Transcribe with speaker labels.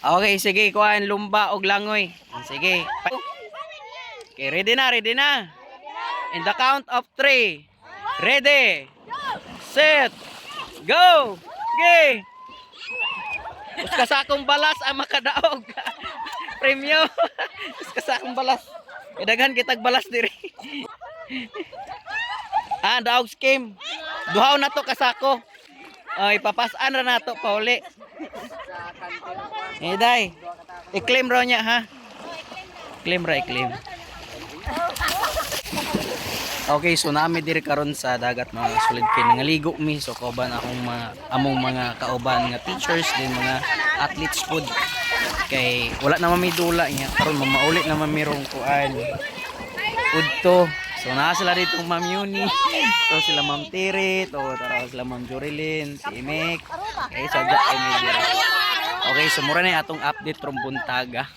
Speaker 1: Okay, sige, kuhaan lumba og langoy. Sige. Okay, ready na, ready na. In the count of 3. Ready. Set. Go. Okay. Kasakong balas ang makadaog. Premyo. Kasakong balas. Daghan kitag balas diri. Daog scheme. Duhaw na to kasako. Ay, papasan ra na to pauli. Day. I-claim raw niya ha. Claim ra, i-claim. Okay, so nami diri karon sa dagat mga sulid kay nangaligo mi so kauban akong mga among mga kauban nga teachers din mga athletes pod kay wala na may dula niya karon mamauli na mamirong kuan udto. So naa sila dito Ma'am Yuni, to sila Ma'am Tiri, to tara sila Ma'am Jorilyn, si Imek. Okay, sadya ay may dira. Okay, so mura na atong update from Buntaga.